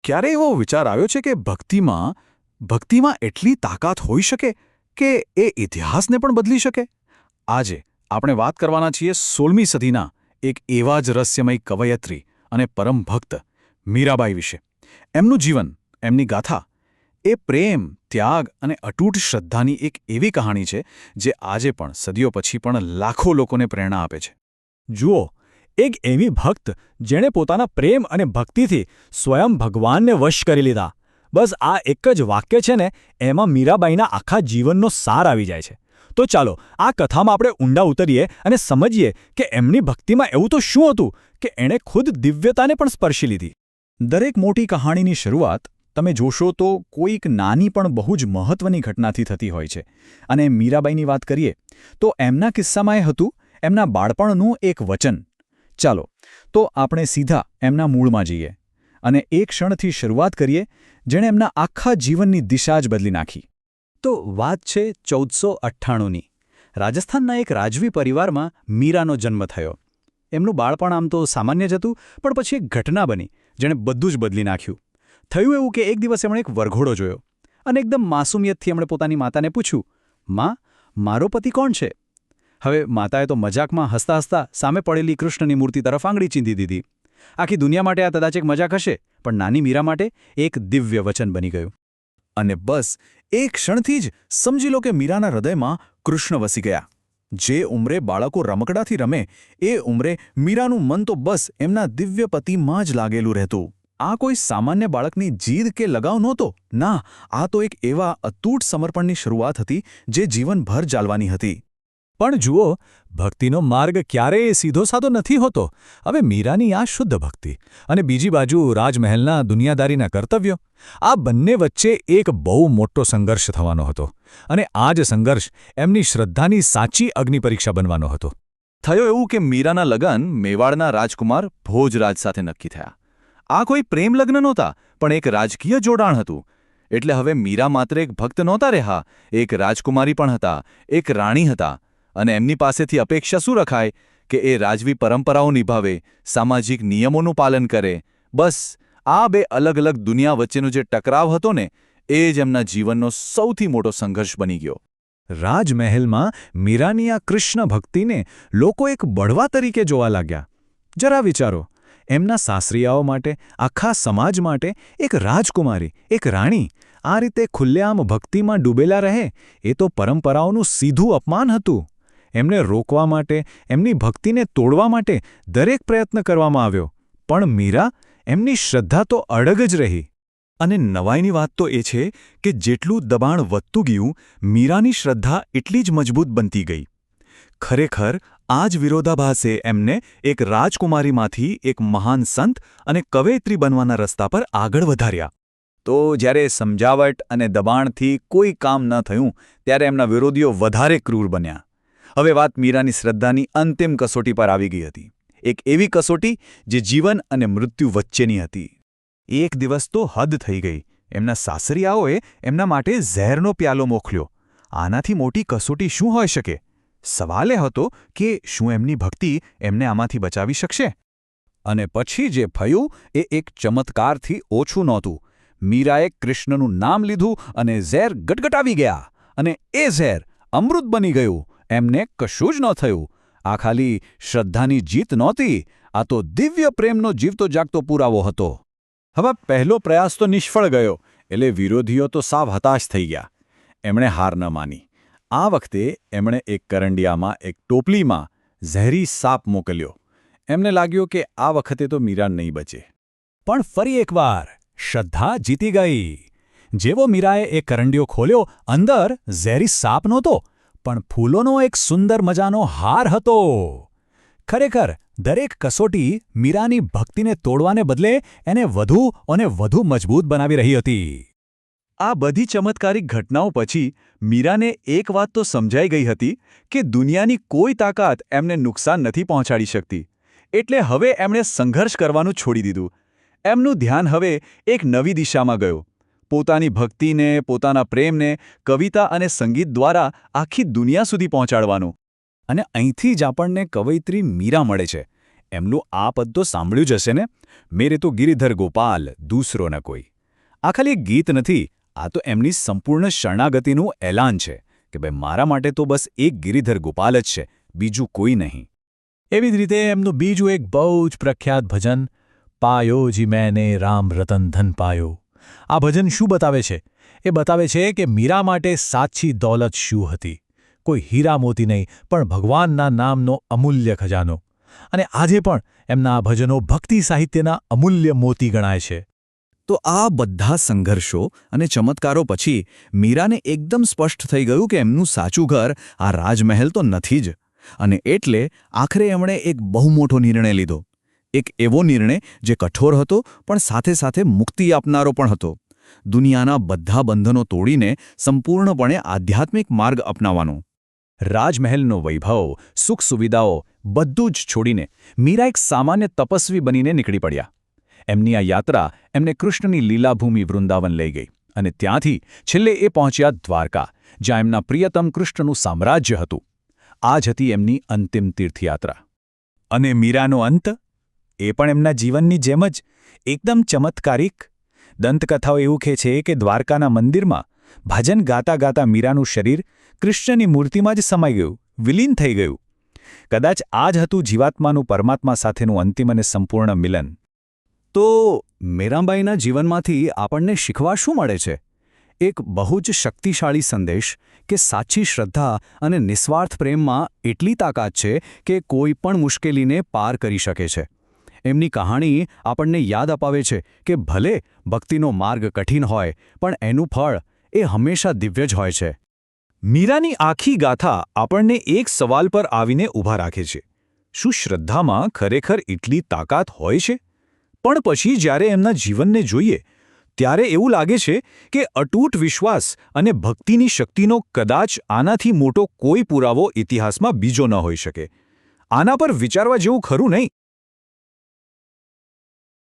ક્યારે એવો વિચાર આવ્યો છે કે ભક્તિમાં એટલી તાકાત હોઈ શકે કે એ ઇતિહાસને પણ બદલી શકે? આજે આપણે વાત કરવાના છીએ 16મી સદીના એક એવા જ રહસ્યમય કવયત્રી અને પરમ ભક્ત મીરાબાઈ વિશે. એમનું જીવન, એમની ગાથા એ પ્રેમ, ત્યાગ અને અતૂટ શ્રદ્ધાની એક એવી કહાણી છે જે આજે પણ સદીઓ પછી પણ લાખો લોકોને પ્રેરણા આપે છે. જુઓ, એક એવી ભક્ત જેણે પોતાના પ્રેમ અને ભક્તિથી સ્વયં ભગવાનને વશ કરી લીધા. બસ આ એક જ વાક્ય છે ને, એમાં મીરાબાઈના આખા જીવનનો સાર આવી જાય છે. તો ચાલો આ કથામાં આપણે ઊંડા ઉતરીએ અને સમજીએ કે એમની ભક્તિમાં એવું તો શું હતું કે એણે ખુદ દિવ્યતાને પણ સ્પર્શી લીધી. દરેક મોટી કહાણીની શરૂઆત તમે જોશો તો કોઈક નાની પણ બહુ જ મહત્વની ઘટનાથી થતી હોય છે. અને મીરાબાઈની વાત કરીએ તો એમના કિસ્સામાં એ હતું એમના બાળપણનું એક વચન. ચાલો તો આપણે સીધા એમના મૂળમાં જઈએ અને એક ક્ષણથી શરૂઆત કરીએ જેણે એમના આખા જીવનની દિશા જ બદલી નાખી. તો વાત છે 1498ની. રાજસ્થાનના એક રાજવી પરિવારમાં મીરાનો જન્મ થયો. એમનું બાળપણ આમ તો સામાન્ય જ હતું, પણ પછી એક ઘટના બની જેણે બધું જ બદલી નાખ્યું. થયું એવું કે એક દિવસ એમણે એક વરઘોડો જોયો અને એકદમ માસુમિયતથી એમણે પોતાની માતાને પૂછ્યું, માં, મારો પતિ કોણ છે? હવે માતાએ તો મજાકમાં હસતા હસતા સામે પડેલી કૃષ્ણની મૂર્તિ તરફ આંગળી ચીંધી દીધી. આખી દુનિયા માટે આ કદાચ એક મજાક હશે, પણ નાની મીરા માટે એક દિવ્ય વચન બની ગયું. અને બસ એ ક્ષણથી જ સમજી લો કે મીરાના હૃદયમાં કૃષ્ણ વસી ગયા. જે ઉંમરે બાળકો રમકડાથી રમે એ ઉંમરે મીરાનું મન તો બસ એમના દિવ્ય પતિમાં જ લાગેલું રહેતું. આ કોઈ સામાન્ય બાળકની જીદ કે લગાવ નહોતો. ના, આ તો એક એવા અતૂટ સમર્પણની શરૂઆત હતી જે જીવનભર ચાલવાની હતી. પણ જુઓ, ભક્તિનો માર્ગ ક્યારેય સીધો સાધો નથી હોતો. હવે મીરાની આ શુદ્ધ ભક્તિ અને બીજી બાજુ રાજમહેલના દુનિયાદારીના કર્તવ્યો, આ બંને વચ્ચે એક બહુ મોટો સંઘર્ષ થવાનો હતો. અને આ જ સંઘર્ષ એમની શ્રદ્ધાની સાચી અગ્નિપરીક્ષા બનવાનો હતો. થયો એવું કે મીરાના લગ્ન મેવાડના રાજકુમાર ભોજરાજ સાથે નક્કી થયા. આ કોઈ પ્રેમ લગ્ન નહોતા, પણ એક રાજકીય જોડાણ હતું. એટલે હવે મીરા માત્ર એક ભક્ત નહોતા રહ્યા, એક રાજકુમારી પણ હતા, એક રાણી હતા. અને એમની પાસેથી અપેક્ષા શું રખાય કે એ રાજવી પરંપરાઓ નિભાવે, સામાજિક નિયમોનું પાલન કરે. બસ આ બે અલગ અલગ દુનિયા વચ્ચેનો જે ટકરાવ હતો ને, એ જ એમના જીવનનો સૌથી મોટો સંઘર્ષ બની ગયો. રાજમહેલમાં મીરાની આ કૃષ્ણ ભક્તિને લોકો એક બળવા તરીકે જોવા લાગ્યા. જરા વિચારો, એમના સાસરિયાઓ માટે, આખા સમાજ માટે એક રાજકુમારી, એક રાણી આ રીતે ખુલ્લેઆમ ભક્તિમાં ડૂબેલા રહે, એ તો પરંપરાઓનું સીધું અપમાન હતું. એમને રોકવા માટે, એમની ભક્તિને તોડવા માટે દરેક પ્રયત્ન કરવામાં આવ્યો. પણ મીરા, એમની શ્રદ્ધા તો અડગ જ રહી. અને નવાઈની વાત તો એ છે કે જેટલું દબાણ વધતું ગયું, મીરાની શ્રદ્ધા એટલી જ મજબૂત બનતી ગઈ. ખરેખર આ જ વિરોધાભાસે એમને એક રાજકુમારીમાંથી એક મહાન સંત અને કવયિત્રી બનવાના રસ્તા પર આગળ વધાર્યા. તો જ્યારે સમજાવટ અને દબાણથી કોઈ કામ ન થયું, ત્યારે એમના વિરોધીઓ વધારે ક્રૂર બન્યા. હવે વાત મીરાની શ્રદ્ધાની અંતિમ કસોટી પર આવી ગઈ હતી. એક એવી કસોટી જે જીવન અને મૃત્યુ વચ્ચેની હતી. એક દિવસ તો હદ થઈ ગઈ. એમના સાસરિયાઓએ એમના માટે ઝેરનો પ્યાલો મોકલ્યો. આનાથી મોટી કસોટી શું હોઈ શકે? સવાલ એ હતો કે શું એમની ભક્તિ એમને આમાંથી બચાવી શકશે? અને પછી જે થયું એ એક ચમત્કારથી ઓછું નહોતું. મીરાએ કૃષ્ણનું નામ લીધું અને ઝેર ગટગટાવી ગયા. અને એ ઝેર અમૃત બની ગયું. એમને કશું જ ન થયું. આ ખાલી શ્રદ્ધાની જીત નહોતી, આ તો દિવ્ય પ્રેમનો જીવતો જાગતો પુરાવો હતો. હવે પહેલો પ્રયાસ તો નિષ્ફળ ગયો, એટલે વિરોધીઓ તો સાવ હતાશ થઈ ગયા. એમણે હાર ન માની. આ વખતે એમણે એક કરંડિયામાં, એક ટોપલીમાં ઝેરી સાપ મોકલ્યો. એમને લાગ્યું કે આ વખતે તો મીરા નહીં બચે. પણ ફરી એકવાર શ્રદ્ધા જીતી ગઈ. જેવો મીરાએ એ કરંડિયો ખોલ્યો, અંદર ઝેરી સાપ નહોતો, પણ ફૂલોનો એક સુંદર મજાનો હાર હતો. ખરેખર દરેક કસોટી મીરાની ભક્તિને તોડવાને બદલે એને વધુ અને વધુ મજબૂત બનાવી રહી હતી. આ બધી ચમત્કારિક ઘટનાઓ પછી મીરાને એક વાત તો સમજાઈ ગઈ હતી કે દુનિયાની કોઈ તાકાત એમને નુકસાન નથી પહોંચાડી શકતી. એટલે હવે એમણે સંઘર્ષ કરવાનું છોડી દીધું. એમનું ધ્યાન હવે એક નવી દિશામાં ગયું. પોતાની ભક્તિને, પોતાના પ્રેમને કવિતા અને સંગીત દ્વારા આખી દુનિયા સુધી પહોંચાડવાનું. અને અહીંથી જ આપણને કવયિત્રી મીરા મળે છે. એમનું આ પદ તો સાંભળ્યું જ હશે ને, મેરે તો ગિરિધર ગોપાલ દૂસરો ન કોઈ. આ ખાલી એક ગીત નથી, આ તો એમની સંપૂર્ણ શરણાગતિનું એલાન છે કે ભાઈ મારા માટે તો બસ એક ગિરિધર ગોપાલ જ છે, બીજું કોઈ નહીં. એવી જ રીતે એમનું બીજું એક બહુ જ પ્રખ્યાત ભજન પાયો જી મેને રામ રતન ધન પાયો. આ ભજન શું બતાવે છે? એ બતાવે છે કે મીરા માટે સાચી દોલત શું હતી. કોઈ હીરા મોતી નહીં, પણ ભગવાનના નામનો અમૂલ્ય ખજાનો. અને આજે પણ એમના આ ભજનો ભક્તિ સાહિત્યના અમૂલ્ય મોતી ગણાય છે. તો આ બધા સંઘર્ષો અને ચમત્કારો પછી મીરાને એકદમ સ્પષ્ટ થઈ ગયું કે એમનું સાચું ઘર આ રાજમહેલ તો નથી જ. અને એટલે આખરે એમણે એક બહુ મોટો નિર્ણય લીધો. એક એવો નિર્ણય જે કઠોર હતો પણ સાથે સાથે મુક્તિ આપનારો પણ હતો. દુનિયાના બધા બંધનો તોડીને સંપૂર્ણપણે આધ્યાત્મિક માર્ગ અપનાવવાનો. રાજમહેલનો વૈભવ, સુખ સુવિધાઓ બધું જ છોડીને મીરા એક સામાન્ય તપસ્વી બનીને નીકળી પડ્યા. એમની આ યાત્રા એમને કૃષ્ણની લીલાભૂમિ વૃંદાવન લઈ ગઈ અને ત્યાંથી છેલ્લે એ પહોંચ્યા દ્વારકા, જ્યાં એમના પ્રિયતમ કૃષ્ણનું સામ્રાજ્ય હતું. આ જ હતી એમની અંતિમ તીર્થયાત્રા. અને મીરાનો અંત? એ પણ એમના જીવનની જેમ જ એકદમ ચમત્કારિક. દંતકથાઓ એવું કહે છે કે દ્વારકાના મંદિરમાં ભજન ગાતા ગાતા મીરાનું શરીર કૃષ્ણની મૂર્તિમાં જ સમાઈ ગયું, વિલીન થઈ ગયું. કદાચ આ જ હતું જીવાત્માનું પરમાત્મા સાથેનું અંતિમ અને સંપૂર્ણ મિલન. તો મીરાબાઈના જીવનમાંથી આપણને શીખવા શું મળે છે? એક બહુ જ શક્તિશાળી સંદેશ કે સાચી શ્રદ્ધા અને નિસ્વાર્થ પ્રેમમાં એટલી તાકાત છે કે કોઈ પણ મુશ્કેલીને પાર કરી શકે છે. એમની કહાણી આપણને યાદ અપાવે છે કે ભલે ભક્તિનો માર્ગ કઠિન હોય, પણ એનું ફળ એ હંમેશા દિવ્ય જ હોય છે. મીરાની આખી ગાથા આપણને એક સવાલ પર આવીને ઊભા રાખે છે. શું શ્રદ્ધામાં ખરેખર એટલી તાકાત હોય છે? પણ પછી જ્યારે એમના જીવનને જોઈએ ત્યારે એવું લાગે છે કે અતૂટ વિશ્વાસ અને ભક્તિની શક્તિનો કદાચ આનાથી મોટો કોઈ પુરાવો ઇતિહાસમાં બીજો ન હોઈ શકે. આના પર વિચારવા જેવું ખરું નહીં?